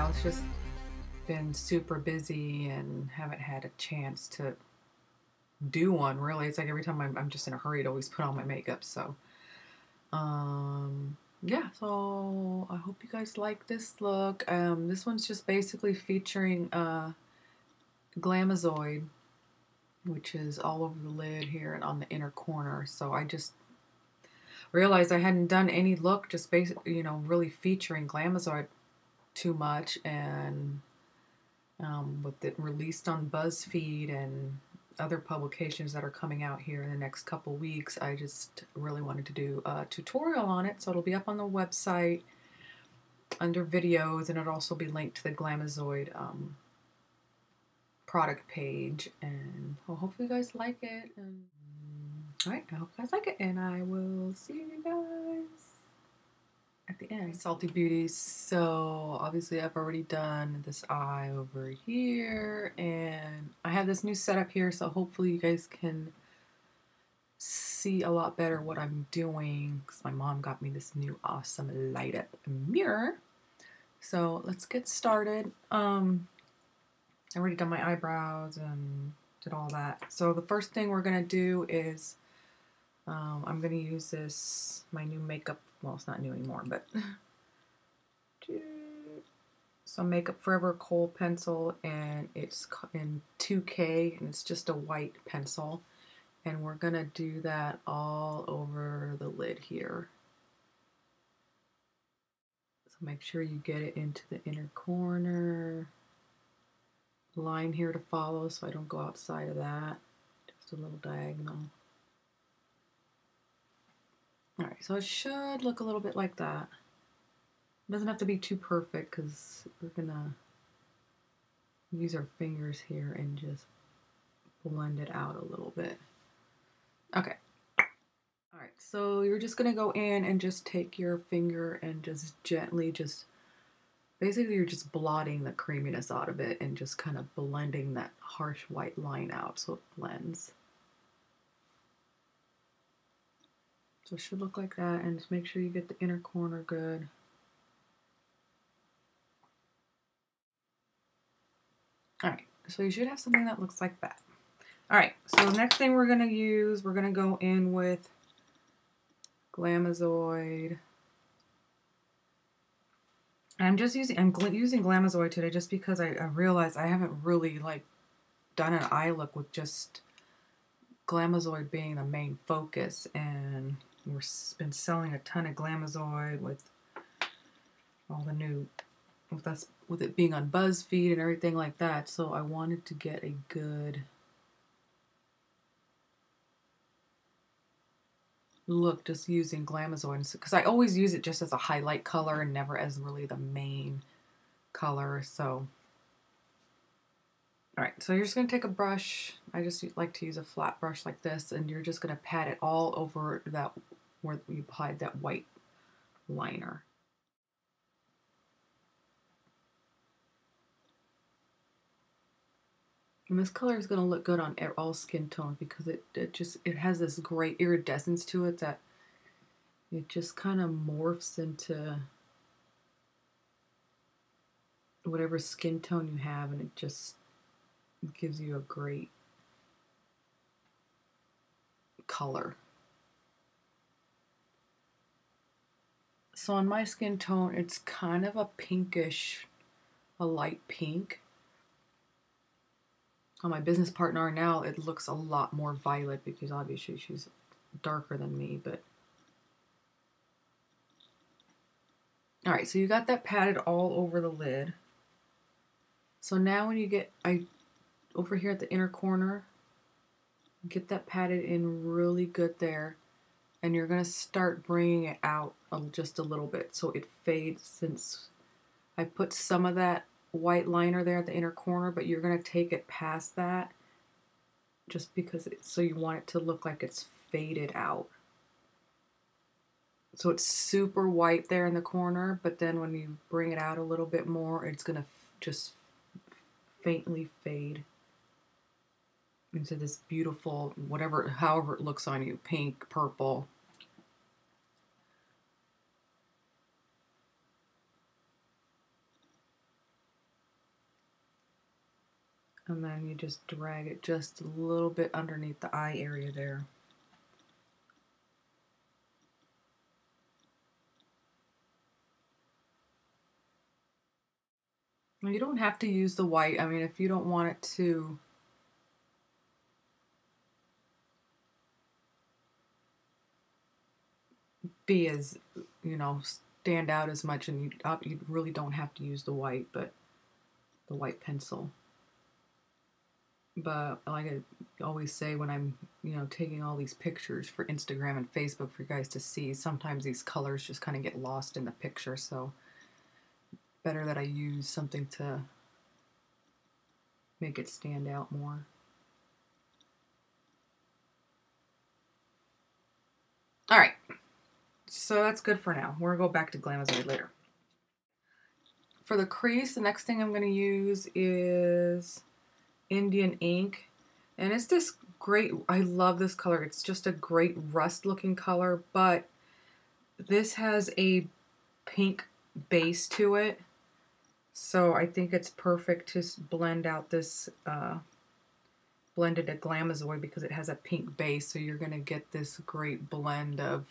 know, it's just been super busy and haven't had a chance to do one really. It's like every time I'm just in a hurry to always put on my makeup. So yeah, so I hope you guys like this look. This one's just basically featuring Glamazoid, which is all over the lid here and on the inner corner. So I just realized I hadn't done any look just basically, you know, really featuring Glamazoid too much, and with it released on BuzzFeed and other publications that are coming out here in the next couple weeks, I just really wanted to do a tutorial on it. So it'll be up on the website under videos, and it'll also be linked to the Glamazoid product page. And well, hopefully you guys like it. And all right, I hope you guys like it, and I will see you guys at the end. Salty Beauties. So obviously I've already done this eye over here, and I have this new setup here, so hopefully you guys can see a lot better what I'm doing, because my mom got me this new awesome light up mirror. So let's get started. I already done my eyebrows and did all that. So the first thing we're gonna do is I'm gonna use this, my new makeup, well, it's not new anymore, but some Makeup Forever kohl pencil, and it's in 2K, and it's just a white pencil, and we're gonna do that all over the lid here. So make sure you get it into the inner corner. Line here to follow so I don't go outside of that. Just a little diagonal. Alright, so it should look a little bit like that. It doesn't have to be too perfect because we're gonna use our fingers here and just blend it out a little bit. Okay. Alright, so you're just gonna go in and just take your finger and just gently basically you're just blotting the creaminess out of it and just kind of blending that harsh white line out so it blends. So it should look like that, and just make sure you get the inner corner good. Alright, so you should have something that looks like that. Alright, so the next thing we're going to use, we're going to go in with Glamazoid. I'm using Glamazoid today just because I realized I haven't really done an eye look with just Glamazoid being the main focus, and we've been selling a ton of Glamazoid with all the new, with it being on BuzzFeed and everything like that. So I wanted to get a good look just using Glamazoid, because I always use it just as a highlight color and never as really the main color. So alright, so you're just going to take a brush. I just like to use a flat brush like this, and you're just going to pat it all over that where you applied that white liner. And this color is going to look good on all skin tones because it has this great iridescence to it that it just kind of morphs into whatever skin tone you have, and it just gives you a great color. So on my skin tone, it's kind of a pinkish, a light pink. On my business partner now, it looks a lot more violet because obviously she's darker than me, but alright, so you got that patted all over the lid. So now when you get over here at the inner corner, get that patted in really good there, and you're going to start bringing it out just a little bit so it fades, since I put some of that white liner there at the inner corner, but you're going to take it past that just because so you want it to look like it's faded out. So it's super white there in the corner, but then when you bring it out a little bit more, it's going to just faintly fade into this beautiful, however it looks on you, pink, purple. And then you just drag it just a little bit underneath the eye area there. You don't have to use the white. I mean, if you don't want it to be as, you know, stand out as much, and you really don't have to use the white, but the white pencil. But like I always say when I'm, you know, taking all these pictures for Instagram and Facebook for you guys to see, sometimes these colors just kind of get lost in the picture, so better that I use something to make it stand out more. All right, so that's good for now. We're gonna go back to Glamazoid later. For the crease, the next thing I'm gonna use is Indian ink, and it's this great, I love this color. It's just a great rust looking color, but this has a pink base to it, so I think it's perfect to blend out this blended at Glamazoid because it has a pink base, so you're gonna get this great blend of,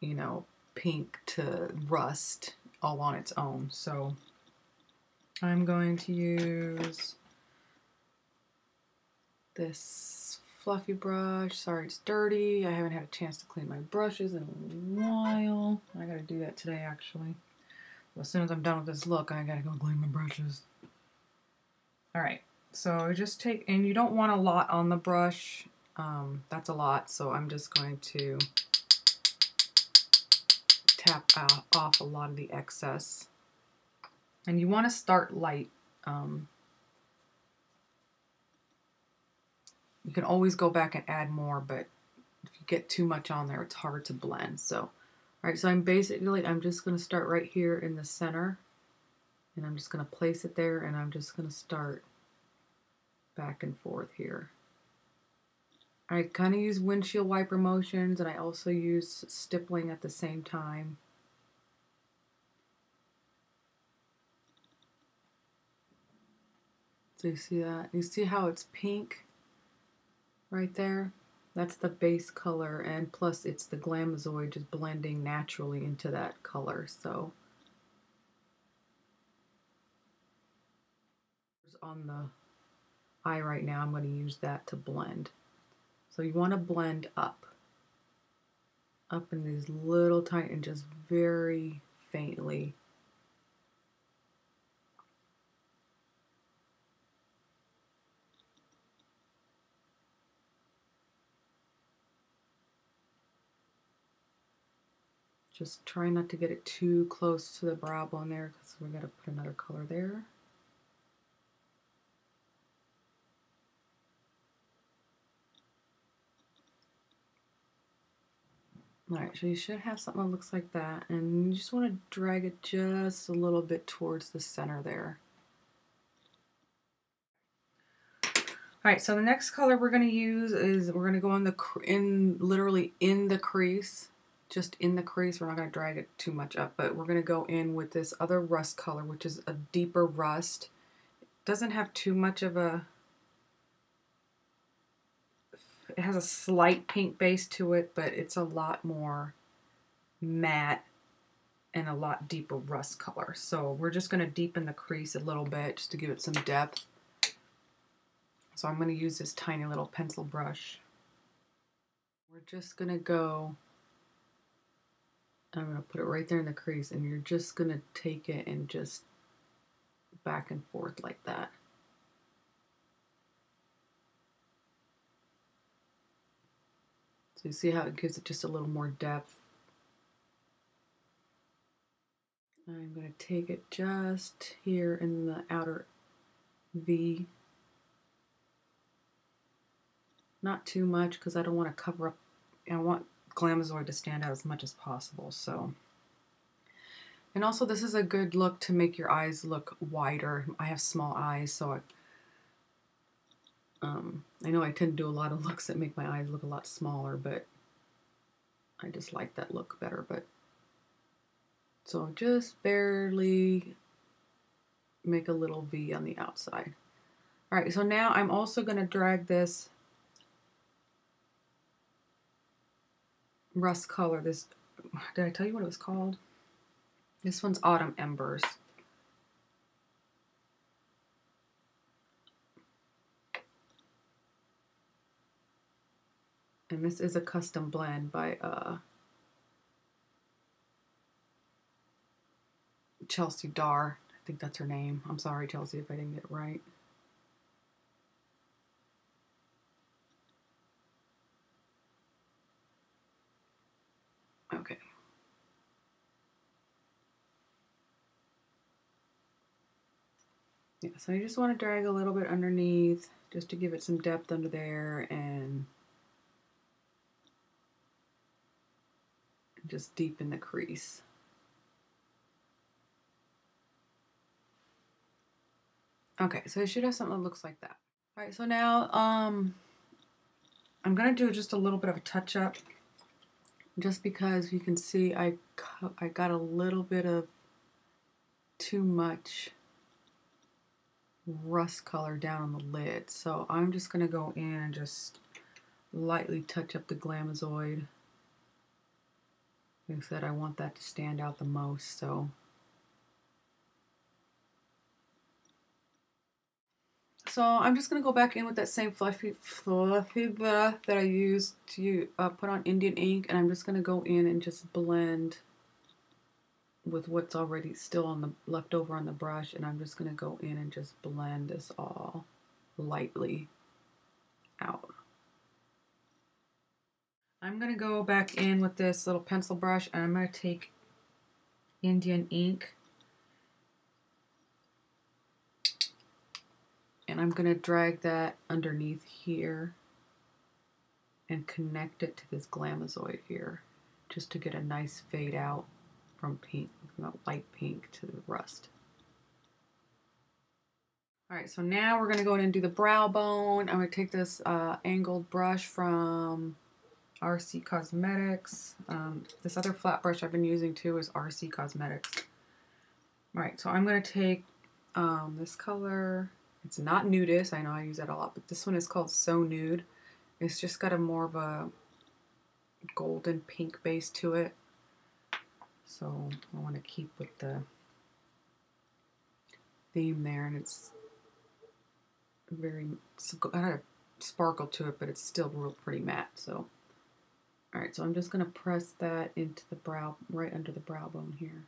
you know, pink to rust all on its own. So I'm going to use this fluffy brush. Sorry it's dirty. I haven't had a chance to clean my brushes in a while. I gotta do that today actually. Well, as soon as I'm done with this look, I gotta go clean my brushes. Alright, so just take, and you don't want a lot on the brush. That's a lot, so I'm just going to tap off a lot of the excess. And you want to start light. You can always go back and add more, but if you get too much on there, it's hard to blend. So, all right, so I'm just going to start right here in the center, and I'm just going to place it there, and I'm just going to start back and forth here. I kind of use windshield wiper motions, and I also use stippling at the same time. So you see that? You see how it's pink right there? That's the base color, and plus it's the Glamazoid just blending naturally into that color. So on the eye right now, I'm going to use that to blend. So you want to blend up in these little tiny, and just very faintly. Just try not to get it too close to the brow bone there, because we're going to put another color there. Alright, so you should have something that looks like that, and you just want to drag it just a little bit towards the center there. Alright, so the next color we're going to use is, we're going to go literally in the crease, just in the crease. We're not going to drag it too much up, but we're going to go in with this other rust color, which is a deeper rust. It doesn't have too much of a, it has a slight pink base to it, but it's a lot more matte and a lot deeper rust color. So we're just going to deepen the crease a little bit just to give it some depth. So I'm going to use this tiny little pencil brush. We're just going to go, I'm going to put it right there in the crease, and you're just going to take it and just back and forth like that. So you see how it gives it just a little more depth. I'm going to take it just here in the outer V. Not too much, because I don't want to cover up, I want Glamazoid to stand out as much as possible. So, and also this is a good look to make your eyes look wider. I have small eyes, so I know I tend to do a lot of looks that make my eyes look a lot smaller, but I just like that look better. But so just barely make a little V on the outside. All right, so now I'm also going to drag this rust color. This, did I tell you what it was called? This one's Autumn Embers. And this is a custom blend by Chelsea Dar. I think that's her name. I'm sorry, Chelsea, if I didn't get it right. Okay. Yeah, so you just want to drag a little bit underneath just to give it some depth under there and just deepen the crease. Okay, so it should have something that looks like that. All right, so now I'm gonna do just a little bit of a touch up, just because you can see I got a little bit of too much rust color down on the lid. So I'm just gonna go in and just lightly touch up the Glamazoid. Like I said, I want that to stand out the most, so. So I'm just gonna go back in with that same fluffy breath that I used to put on Indian ink, and I'm just gonna go in and just blend with what's already still on the left over on the brush, and I'm just gonna go in and just blend this all lightly out. I'm gonna go back in with this little pencil brush, and I'm gonna take Indian ink, and I'm gonna drag that underneath here and connect it to this Glamazoid here, just to get a nice fade out from pink, from light pink to the rust. All right, so now we're gonna go in and do the brow bone. I'm gonna take this angled brush from RC Cosmetics. This other flat brush I've been using too is RC Cosmetics. All right, so I'm gonna take this color. It's not Nudist, I know I use that a lot, but this one is called So Nude. It's just got a more of a golden pink base to it. So I want to keep with the theme there, and it's got a sparkle to it, but it's still real pretty matte. So, all right, so I'm just going to press that into the brow, right under the brow bone here.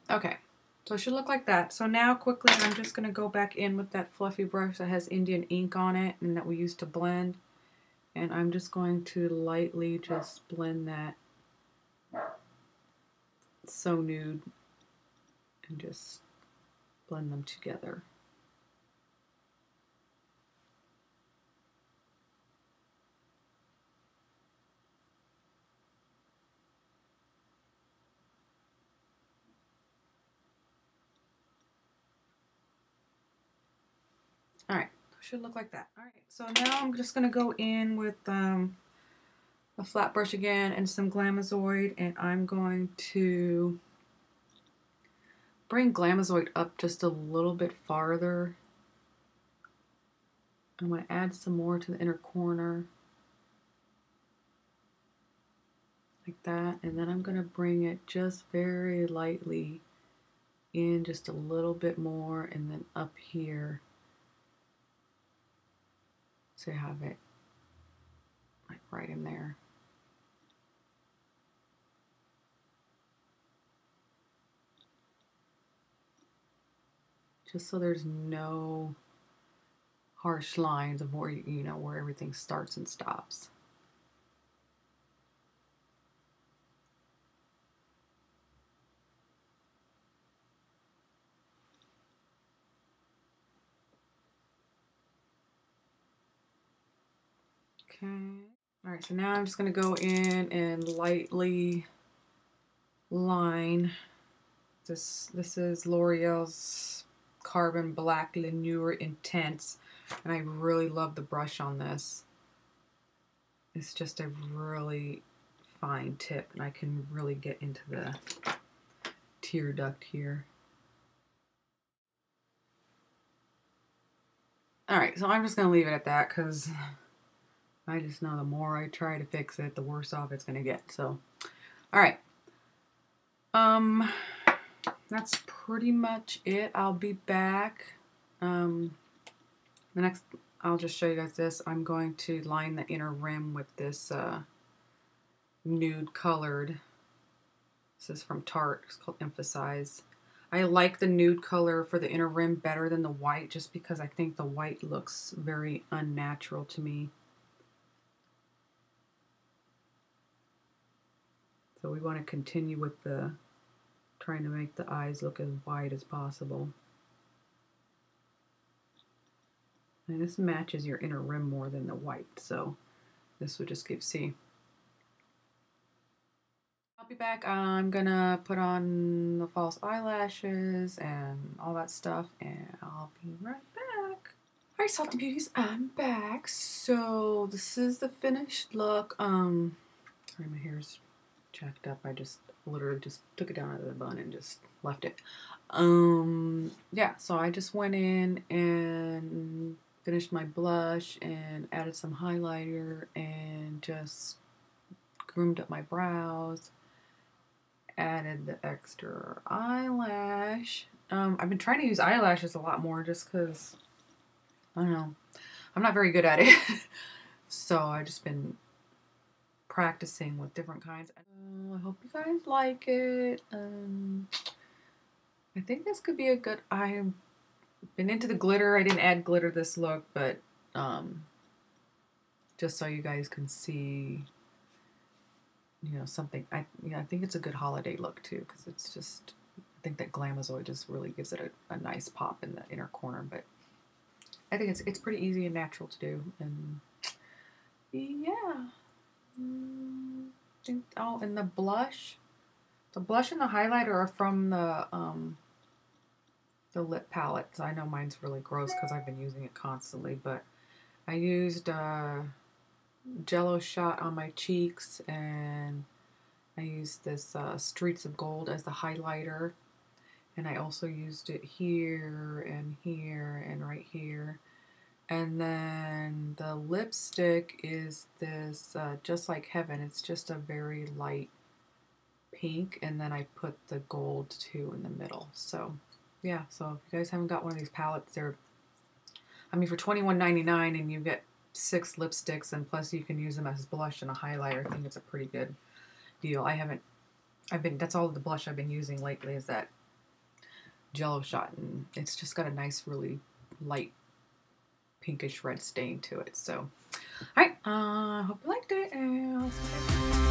Okay, so it should look like that. So now quickly, I'm just going to go back in with that fluffy brush that has Indian ink on it and that we used to blend. And I'm just going to lightly just blend that So Nude and just blend them together. All right, should look like that. All right, so now I'm just gonna go in with a flat brush again and some Glamazoid, and I'm going to bring Glamazoid up just a little bit farther. I'm gonna add some more to the inner corner, like that, and then I'm gonna bring it just very lightly in just a little bit more, and then up here. So you have it like right in there. Just so there's no harsh lines of where, you know, where everything starts and stops. Okay. All right, so now I'm just gonna go in and lightly line this. This is L'Oreal's Carbon Black Linure Intense, and I really love the brush on this. It's just a really fine tip, and I can really get into the tear duct here. Alright, so I'm just going to leave it at that because I just know the more I try to fix it, the worse off it's going to get. So, alright. That's pretty much it. I'll be back. The next, I'll just show you guys this. I'm going to line the inner rim with this nude colored. This is from Tarte. It's called Emphasize. I like the nude color for the inner rim better than the white just because I think the white looks very unnatural to me. So we want to continue with the trying to make the eyes look as wide as possible. And this matches your inner rim more than the white, so this would just give C. I'll be back. I'm gonna put on the false eyelashes and all that stuff, and I'll be right back. Alright, Salty Beauties, I'm back. So this is the finished look. Sorry, my hair's jacked up. I just literally just took it down out of the bun and just left it. Yeah, so I just went in and finished my blush and added some highlighter and just groomed up my brows. Added the extra eyelash. I've been trying to use eyelashes a lot more just because, I don't know, I'm not very good at it. So I've just been practicing with different kinds. I hope you guys like it. I think this could be a good, I've been into the glitter. I didn't add glitter this look, but just so you guys can see, you know, something. I think it's a good holiday look too, because it's just, I think that Glamazoid just really gives it a nice pop in the inner corner. But I think it's pretty easy and natural to do, and yeah. Oh, and the blush and the highlighter are from the lip palette. So I know mine's really gross because I've been using it constantly, but I used Jello shot on my cheeks, and I used this Streets of Gold as the highlighter, and I also used it here and right here. And then the lipstick is this Just Like Heaven. It's just a very light pink, and then I put the gold too in the middle. So yeah, so if you guys haven't got one of these palettes, they're, I mean, for $21.99 and you get 6 lipsticks, and plus you can use them as blush and a highlighter. I think it's a pretty good deal. That's all the blush I've been using lately is that Jello shot, and it's just got a nice, really light pinkish red stain to it. So, alright, hope you liked it, and I'll see you guys.